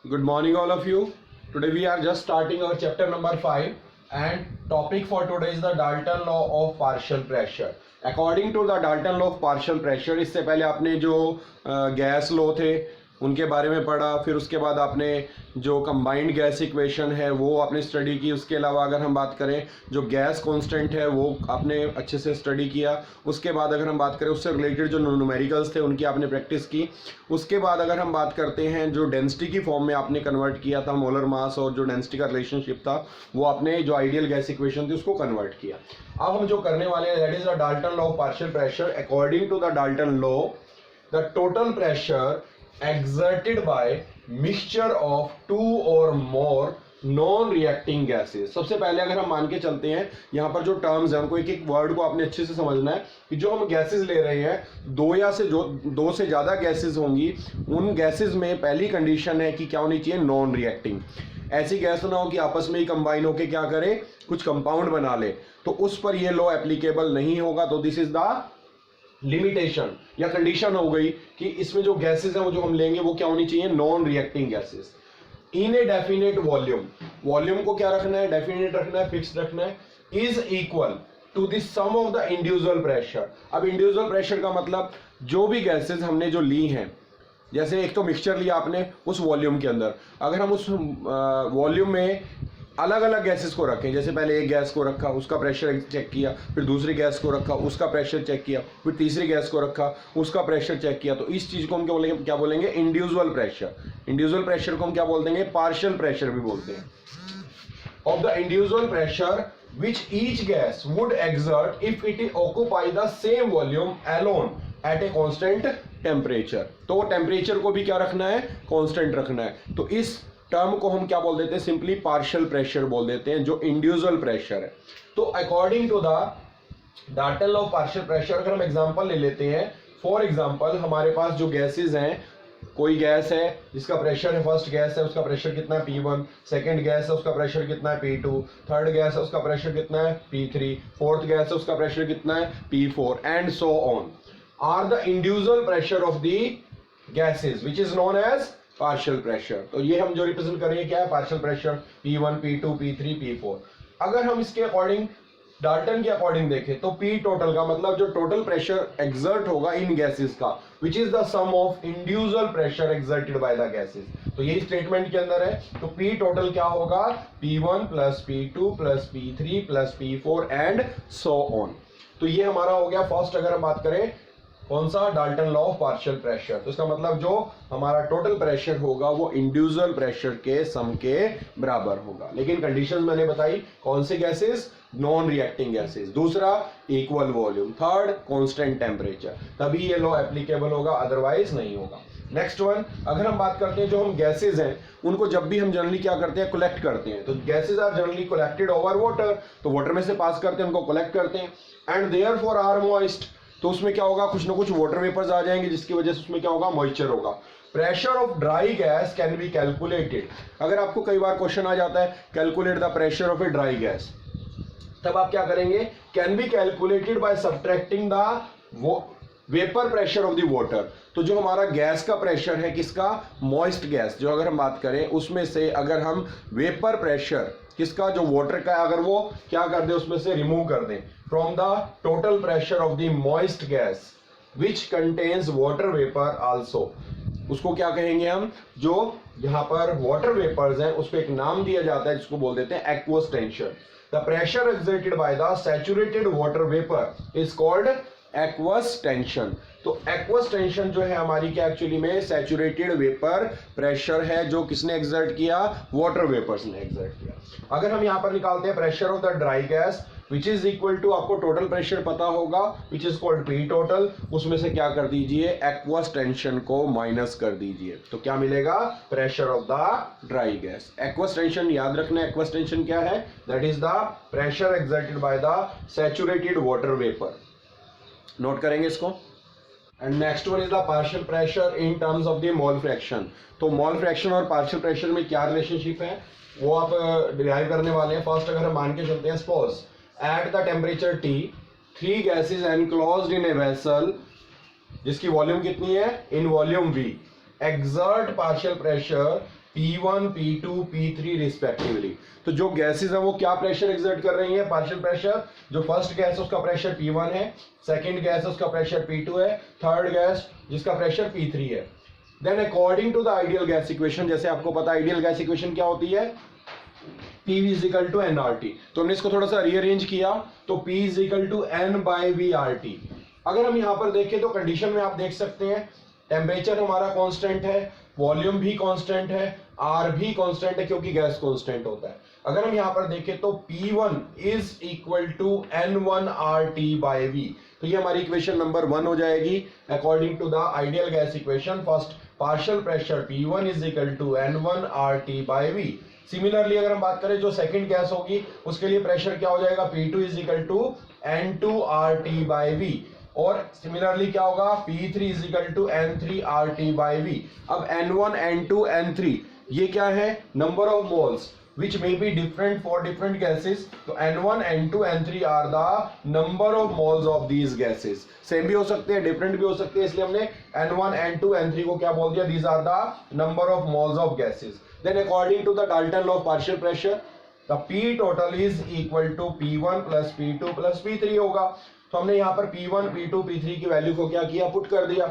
Good morning, all of you. Today we are just starting our chapter number 5, and topic for today is the Dalton law of partial pressure. According to the Dalton law of partial pressure, इससे पहले आपने जो gas law थे उनके बारे में पढ़ा, फिर उसके बाद आपने जो कंबाइंड गैस इक्वेशन है वो आपने स्टडी की। उसके अलावा अगर हम बात करें जो गैस कांस्टेंट है वो आपने अच्छे से स्टडी किया। उसके बाद अगर हम बात करें उससे रिलेटेड जो न्यूमेरिकल्स थे उनकी आपने प्रैक्टिस की। उसके बाद अगर हम बात करते हैं जो डेंसिटी की फॉर्म में आपने कन्वर्ट किया था, मोलर मास और जो डेंसिटी का रिलेशनशिप था वो आपने जो आइडियल गैस इक्वेशन थी उसको कन्वर्ट किया। अब हम जो करने वाले हैं that is the Dalton law of partial pressure. According to the Dalton law the total pressure exerted by mixture of two or more non reacting gases. सबसे पहले अगर हम मान के चलते हैं यहाँ पर जो टर्म्स हैं उनको एक एक वर्ड को आपने अच्छे से समझना है कि जो हम गैसेस ले रहे हैं दो से ज़्यादा गैसेस होंगी। उन गैसेस में पहली कंडीशन है कि क्या होनी चाहिए, नॉन रिएक्टिंग। ऐसी गैस ना हो कि आपस में ही कंबाइन होके क्या करे, कुछ कंपाउंड बना ले, तो उस पर यह लॉ एप्लीकेबल नहीं होगा। तो दिस इज द लिमिटेशन या कंडीशन हो गई कि इसमें जो गैसेस हैं वो जो हम लेंगे वो क्या होनी चाहिए, non reacting gases in a definite volume. Volume को क्या रखना है, डेफिनेट रखना है, फिक्स रखना है। Is equal to the sum of the individual pressure. अब इंडिविजुअल प्रेशर का मतलब जो भी गैसेस हमने जो ली हैं, जैसे एक तो मिक्सचर लिया आपने उस वॉल्यूम के अंदर, अगर हम उस वॉल्यूम में अलग अलग गैसेस को रखें, जैसे पहले एक गैस को रखा उसका प्रेशर चेक किया, फिर दूसरी गैस को रखा उसका प्रेशर चेक किया, फिर तीसरी गैस को रखा उसका प्रेशर चेक किया, तो इस चीज को हम क्या बोलेंगे इंडिविजुअल प्रेशर। इंडिविजुअल प्रेशर को हम क्या बोल देंगे, पार्शियल प्रेशर भी बोलते हैं। Of the individual pressure which each gas would exert if it occupy the same volume alone at a constant temperature। तो टेम्परेचर को भी क्या रखना है, कांस्टेंट रखना है। तो इस टर्म को हम क्या बोल देते हैं, सिंपली पार्शियल प्रेशर बोल देते हैं, जो इंडिविजुअल प्रेशर है। तो according to the Dalton law of partial pressure अगर हम एग्जांपल ले लेते हैं, फॉर एग्जांपल हमारे पास जो गैसेस हैं, कोई गैस है जिसका प्रेशर है, फर्स्ट गैस है उसका प्रेशर कितना है P1, सेकंड गैस है उसका प्रेशर कितना है P2, थर्ड गैस है उसका प्रेशर कितना है P3, फोर्थ गैस है उसका प्रेशर कितना है P4 and so on are the individual pressure of the gases which is known as partial pressure. तो ये हम जो रिप्रेजेंट करेंगे क्या है, partial pressure P1, P2, P3, P4। अगर हम इसके अकॉर्डिंग डाल्टन के अकॉर्डिंग देखें तो P टोटल का मतलब जो टोटल प्रेशर एक्सर्ट होगा इन गैसेस का, which is the sum of individual pressure exerted by the gases. तो यही स्टेटमेंट के अंदर है। तो P टोटल क्या होगा, P1 plus P2 plus P3 plus P4 and so on. तो ये हमारा हो गया फर्स्ट, अगर हम बात करें कौन सा, Dalton law of partial pressure. तो इसका मतलब जो हमारा टोटल प्रेशर होगा वो इंडिविजुअल प्रेशर के सम के बराबर होगा। लेकिन कंडीशंस मैंने बताई, कौन से गैसेस, नॉन रिएक्टिंग गैसेस। दूसरा equal volume, third constant temperature, तभी ये लॉ एप्लीकेबल होगा, अदरवाइज नहीं होगा। नेक्स्ट वन, अगर हम बात करते हैं जो हम गैसेज हैं उनको जब भी हम जनरली क्या करते हैं, कलेक्ट करते हैं। तो gases are generally collected over water, तो वाटर में से पास करते हैं, उनको कलेक्ट करते हैं एंड देयरफॉर आर मॉइस्ट। तो उसमें क्या होगा, कुछ ना कुछ वाटर वेपर्स आ जाएंगे जिसकी वजह से उसमें क्या होगा, मॉइस्चर होगा। Pressure of dry gas can be calculated. अगर आपको कई बार क्वेश्चन आ जाता है calculate the pressure of a dry gas, तब आप क्या करेंगे, can be calculated by subtracting the vapour pressure of the water. तो जो हमारा गैस का प्रेशर है किसका, मॉइस्ट गैस जो अगर हम बात करें उसमें से अगर हम वेपर प्रेशर किसका, जो वाटर का, अगर वो क्या कर दे उसमें से रिमूव कर दें from the total pressure of the moist gas which contains water vapour also, उसको क्या कहेंगे हम, जो यहाँ पर वाटर वेपर्स हैं उसको एक नाम दिया जाता है जिसको बोल देते हैं aqueous tension. The pressure exerted by the saturated water vapour is called aqueous tension. तो एक्वस टेंशन जो है हमारी क्या एक्चुअली में सैचुरेटेड वेपर प्रेशर है जो किसने एक्सर्ट किया, वाटर वेपर्स ने एक्सर्ट किया। अगर हम यहाँ पर निकालते हैं pressure of the dry gas which is equal to, आपको टोटल प्रेशर पता होगा which is called P total, उसमें से क्या कर दीजिए, एक्वस टेंशन को माइनस कर दीजिए, तो क्या मिलेगा, pressure of the dry gas. Aqueous tension याद रखना, एक्वस टेंशन क्या है, that is the pressure exerted by the saturated water vapour. Note करेंगे इसको। And next one is the partial pressure in terms of the mole fraction. तो mole fraction और partial pressure में क्या रिलेशनशिप है वो आप डिराइव करने वाले हैं। फर्स्ट अगर हम मान के चलते हैं, suppose at the temperature T 3 gases enclosed in a vessel जिसकी वॉल्यूम कितनी है, in volume V, exert partial pressure P1, P2, P3 respectively. तो जो गैसेस है वो क्या प्रेशर एक्सर्ट कर रही है, पार्शियल प्रेशर। जो फर्स्ट गैस है उसका प्रेशर P1 है, सेकंड गैस है उसका प्रेशर P2 है, थर्ड गैस जिसका प्रेशर P3 है। Then according to the ideal gas equation, जैसे आपको पता है आइडियल गैस इक्वेशन क्या होती है, P is equal to nRT। तो हमने इसको थोड़ा सा रीअरेंज किया, तो P is equal to N/VRT। अगर हम यहाँ पर देखें तो कंडीशन में आप देख सकते हैं टेम्परेचर हमारा कांस्टेंट है, वॉल्यूम भी कांस्टेंट है, R भी कांस्टेंट है क्योंकि गैस कांस्टेंट होता है। अगर हम यहाँ पर देखें तो P1 is equal to N1RT/V। तो ये हमारी इक्वेशन नंबर 1 हो जाएगी according to the ideal gas equation. First partial pressure P1 is equal to N1RT/V। Similarly अगर हम बात करें जो सेकंड गैस होगी उसके लिए प्रेशर क्या हो जाएगा, P2 is equal to N2RT/V। और सिमिलरली क्या होगा, P3 is equal to N3RT/V। अब N1, N2, N3 ये क्या है, number of moles which may be different for different gases। तो N1, N2, N3 are the number of moles of these gases। Same भी हो सकते हैं, डिफरेंट भी हो सकते हैं, इसलिए हमने N1, N2, N3 को क्या बोल दिया, these are the number of moles of gases। Then according to the Dalton law of partial pressure, the P total is equal to P1 plus P2 plus P3 होगा। तो हमने यहाँ पर P1, P2, P3 की value को क्या किया, put कर दिया।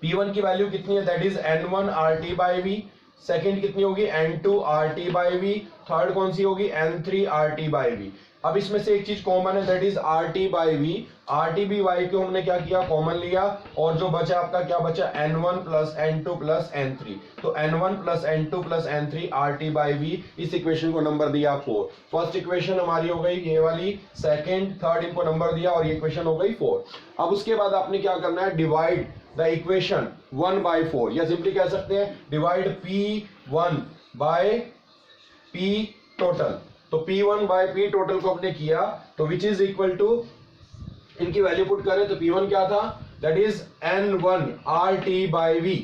P1 की वैल्यू कितनी है, दैट इज N1RT/V। सेकेंड कितनी होगी, N2RT/V। थर्ड कौन सी होगी, N3RT/V। अब इसमें से एक चीज कॉमन है, दैट इज RT/V। RT/V को हमने क्या किया, कॉमन लिया, और जो बचा आपका क्या बचा, N1 plus N2 plus N3। तो N1 plus N2 plus N3 RT/V। इस इक्वेशन को नंबर दिया 4। फर्स्ट इक्वेशन हमारी हो गई ये वाली, सेकेंड थर्ड इनको नंबर दिया और ये इक्वेशन हो गई 4। अब उसके बाद आपने क्या करना है, डिवाइड द इक्वेशन 1/4, या सिंपली कह सकते हैं divide P1 bye P total. तो P1 बाय P टोटल को हमने किया, तो विच इज इक्वल टू, इनकी वैल्यू पुट करें तो P1 क्या था, दैट इज N1RT/V।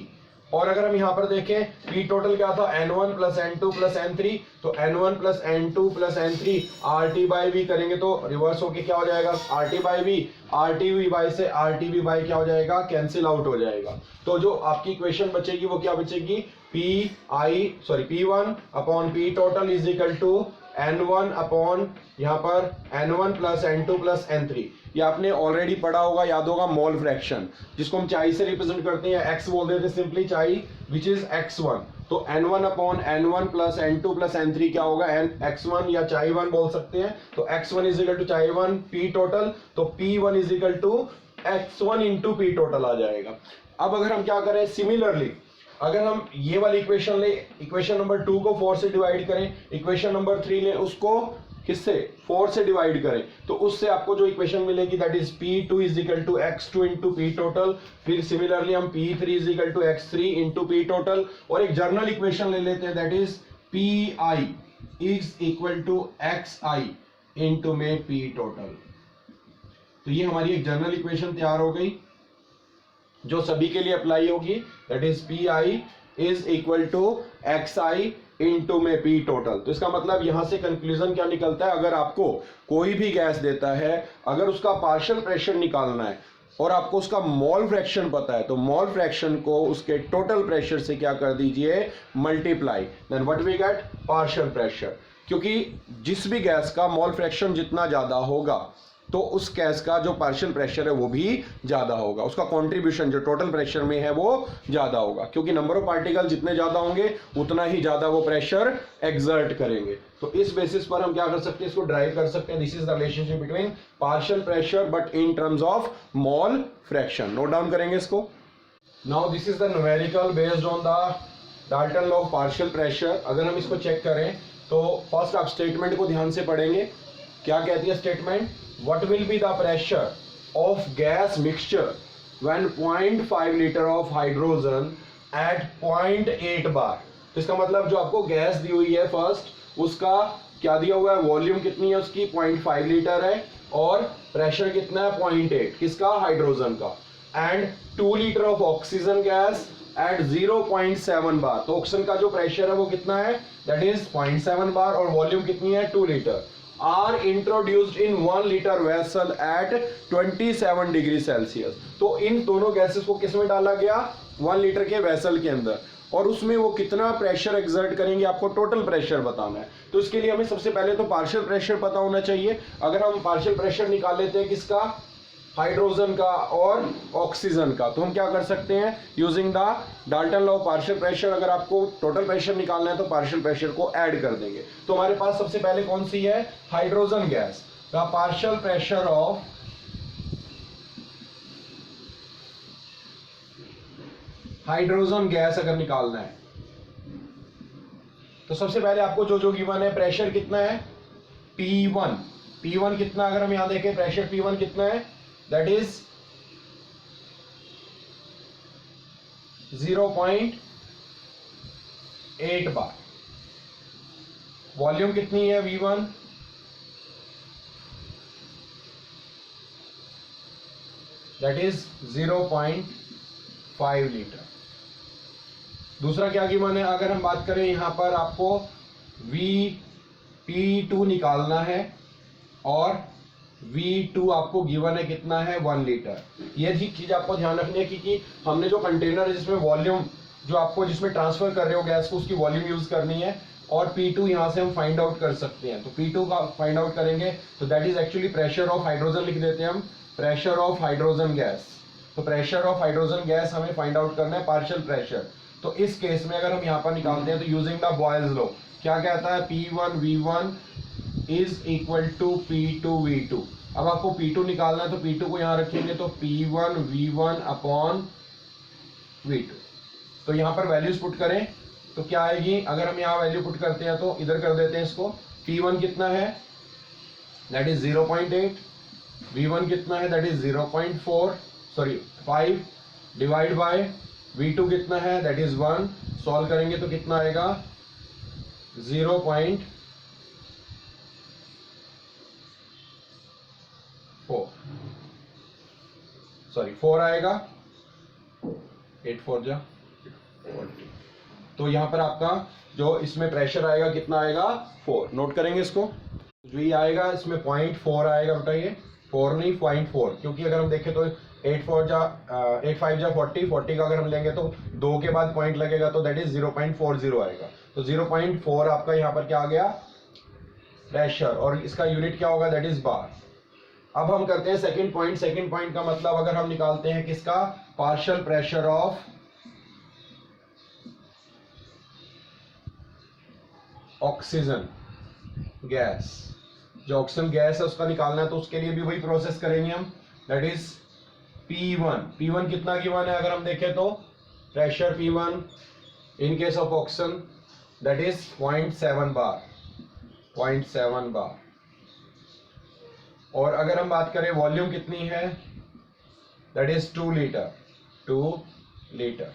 और अगर हम यहां पर देखें P टोटल क्या था, N1 plus N2 plus N3। तो N1 plus N2 plus N3 RT/V करेंगे तो रिवर्स होके क्या हो जाएगा, RT/V। RT/V से RT/V क्या हो जाएगा, कैंसिल आउट हो जाएगा। तो जो आपकी इक्वेशन बचेगी वो क्या बचेगी, P1 upon P total is equal to N1 upon यहाँ पर N1 plus N2 plus N3। ये आपने ऑलरेडी पढ़ा होगा, याद होगा, मोल फ्रैक्शन, जिसको हम चाई से रिप्रेजेंट करते हैं, एक्स बोल देते हैं सिंपली चाई, विच इज x1। तो N1 upon N1 plus N2 plus N3 क्या होगा, x1 या चाई 1 बोल सकते हैं। तो x1 इज इक्वल टू चाई 1 P टोटल, तो P1 is equal to x1 into P total आ जाएगा। अब अगर हम क्या करें, सिमिलरली अगर हम ये वाली इक्वेशन ले, इक्वेशन नंबर 2 को 4 से डिवाइड करें, इक्वेशन नंबर 3 ले, उसको किससे, 4 से डिवाइड करें, तो उससे आपको जो इक्वेशन मिलेगी that is P2 is equal to x2 into P total. फिर सिमिलरली हम P3 is equal to x3 into P total. और एक जर्नल इक्वेशन ले लेते हैं, that is Pi is equal to xi into में P टोटल। तो ये हमारी एक जर्नल इक्वेशन तैयार हो गई जो सभी के लिए अप्लाई होगी, that is Pi is equal to xi into में P टोटल। तो इसका मतलब यहां से कंक्लूजन क्या निकलता है, अगर आपको कोई भी गैस देता है, अगर उसका पार्शियल प्रेशर निकालना है और आपको उसका मोल फ्रैक्शन पता है, तो मोल फ्रैक्शन को उसके टोटल प्रेशर से क्या कर दीजिए, multiply, then what we get, partial pressure. क्योंकि जिस भी गैस का मोल फ्रैक्शन जितना ज्यादा होगा तो उस गैस का जो पार्शियल प्रेशर है वो भी ज्यादा होगा, उसका कंट्रीब्यूशन जो टोटल प्रेशर में है वो ज्यादा होगा, क्योंकि नंबर ऑफ पार्टिकल जितने ज्यादा होंगे उतना ही ज्यादा वो प्रेशर एक्सर्ट करेंगे। तो इस बेसिस पर हम क्या कर सकते हैं, इसको ड्राइव कर सकते हैं। This is the relationship between partial pressure but in terms of mole fraction. Note down करेंगे इसको। Now this is the numerical based on the Dalton law of partial pressure. अगर हम इसको चेक करें तो फर्स्ट आप स्टेटमेंट को ध्यान से पढ़ेंगे। क्या कहती है statement, what will be the pressure of gas mixture when 0.5 liter of hydrogen at 0.8 bar। तो इसका मतलब जो आपको गैस दी हुई है फर्स्ट, उसका क्या दिया हुआ है, वॉल्यूम कितनी है उसकी, 0.5 लीटर है, और प्रेशर कितना है, 0.8, किसका, हाइड्रोजन का, and 2 litre of oxygen gas at 0.7 बार। तो ऑक्सीजन का जो प्रेशर है वो कितना है, दैट इज 0.7 बार, और वॉल्यूम कितनी है, 2 litre, are introduced in 1 liter vessel at 27 degree Celsius. तो इन दोनों गैसेस को किस में डाला गया, 1 लीटर के वेसल के अंदर, और उसमें वो कितना प्रेशर एक्सर्ट करेंगे, आपको टोटल प्रेशर बताना है। तो इसके लिए हमें सबसे पहले तो पार्शियल प्रेशर पता होना चाहिए। अगर हम पार्शियल प्रेशर निकाल लेते हैं किसका, हाइड्रोजन का और ऑक्सीजन का, तो हम क्या कर सकते हैं, using the Dalton law of partial pressure, अगर आपको टोटल प्रेशर निकालना है तो पार्शियल प्रेशर को ऐड कर देंगे। तो हमारे पास सबसे पहले कौन सी है, hydrogen gas. The partial pressure of hydrogen gas अगर निकालना है तो सबसे पहले आपको जो जो गिवन है, प्रेशर कितना है, P1। P1 कितना, अगर हम यहां देखें प्रेशर P1 कितना है, दैट इज 0.8 बार। वॉल्यूम कितनी है V1, दैट इज 0.5 लीटर। दूसरा क्या गिवन है, अगर हम बात करें यहां पर आपको P2 निकालना है और V2 आपको गिवन है कितना है, 1 लीटर। ये चीज आपको ध्यान रखनी है कि हमने जो कंटेनर है जिसमें वॉल्यूम जो आपको जिसमें ट्रांसफर कर रहे हो गैस को, उसकी वॉल्यूम यूज करनी है, और P2 यहां से हम फाइंड आउट कर सकते हैं। तो P2 का फाइंड आउट करेंगे तो that is actually pressure of hydrogen, लिख देते हैं हम प्रेशर ऑफ हाइड्रोजन गैस। तो प्रेशर ऑफ हाइड्रोजन गैस हमें फाइंड आउट करना है, पार्शियल प्रेशर। तो इस केस में अगर हम यहाँ पर निकालते हैं तो यूजिंग द बॉयल्स लॉ क्या कहता है, P1V1 is equal to P2V2। अब आपको P2 निकालना है तो P2 को यहाँ रखेंगे तो P1V1 अपॉन V2। तो यहाँ पर वैल्यूज पुट करें तो क्या आएगी, अगर हम यहाँ वैल्यू पुट करते हैं तो इधर कर देते हैं इसको। P1 कितना है, दैट इज 0.8। V1 कितना है, that is 5 divide by V2 कितना है, दैट इज 1। सॉल्व करेंगे तो कितना आएगा, 0.4 आएगा, 8 4 जा 40। तो यहां पर आपका जो इसमें प्रेशर आएगा कितना आएगा, 4। नोट करेंगे इसको, जो ये आएगा इसमें 0.4 आएगा बेटा, ये 4 नहीं 0.4, क्योंकि अगर हम देखें तो 8 5 जा 40 का अगर हम लेंगे तो 2 के बाद पॉइंट लगेगा तो दैट इज 0.40 आएगा। तो 0.4 आपका यहाँ पर क्या आ गया, प्रेशर, और इसका यूनिट क्या होगा, दैट इज बार। अब हम करते हैं सेकंड पॉइंट। सेकंड पॉइंट का मतलब अगर हम निकालते हैं किसका, partial pressure of oxygen gas. जो ऑक्सीजन गैस है उसका निकालना है तो उसके लिए भी वही प्रोसेस करेंगे हम, दैट इज P1 कितना गिवन है, अगर हम देखें तो pressure P1 in case of oxygen that is 0.7 बार। और अगर हम बात करें वॉल्यूम कितनी है, that is 2 litre.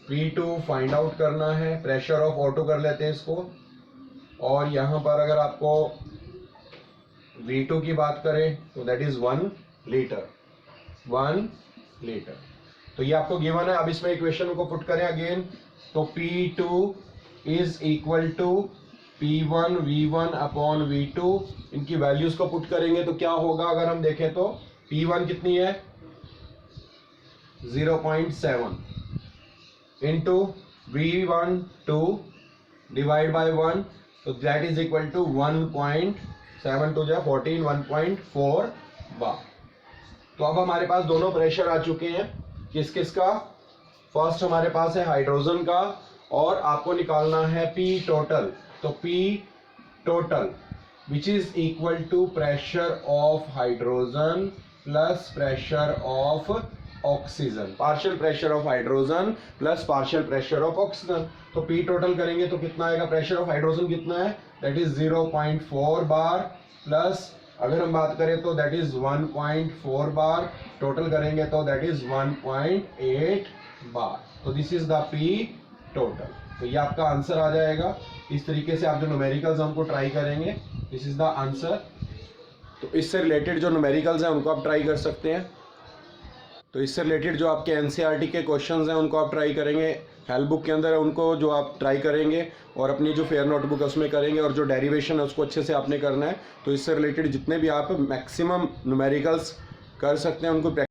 P2 find out करना है, प्रेशर ऑफ O2 कर लेते हैं इसको, और यहां पर अगर आपको V2 की बात करें तो दैट इज 1 लीटर। तो ये आपको गिवन है। अब इसमें इक्वेशन को पुट करें अगेन, तो P2 is equal to P1V1 upon V2। इनकी वैल्यूज को पुट करेंगे तो क्या होगा, अगर हम देखें तो P1 कितनी है, 0.7 इंटू V1 2 डिवाइड बाय 1, तो दैट इज इक्वल टू 1.7 2 जा 14 1.4 बार। तो अब हमारे पास दोनों प्रेशर आ चुके हैं, किस किस का, फर्स्ट हमारे पास है हाइड्रोजन का, और आपको निकालना है P टोटल। तो P total which is equal to pressure of hydrogen plus pressure of oxygen, partial pressure of hydrogen plus partial pressure of oxygen. तो P टोटल करेंगे तो कितना आएगा, प्रेशर ऑफ हाइड्रोजन कितना है, दैट इज 0.4 बार, प्लस अगर हम बात करें तो दैट इज 1.4 बार, टोटल करेंगे तो दैट इज 1.8 बार। तो this is the P total. तो ये आपका आंसर आ जाएगा। इस तरीके से आप जो न्यूमेरिकल्स हमको ट्राई करेंगे, दिस इज द आंसर। तो इससे रिलेटेड जो न्यूमेरिकल्स हैं उनको आप ट्राई कर सकते हैं। तो इससे रिलेटेड जो आपके एनसीईआरटी के क्वेश्चंस हैं उनको आप ट्राई करेंगे, हेल्प बुक के अंदर है उनको जो आप ट्राई करेंगे, और अपनी जो फेयर नोटबुक है उसमें करेंगे, और जो डेरिवेशन है उसको अच्छे से आपने करना है। तो इससे रिलेटेड जितने भी आप मैक्सिमम न्यूमेरिकल्स कर सकते हैं उनको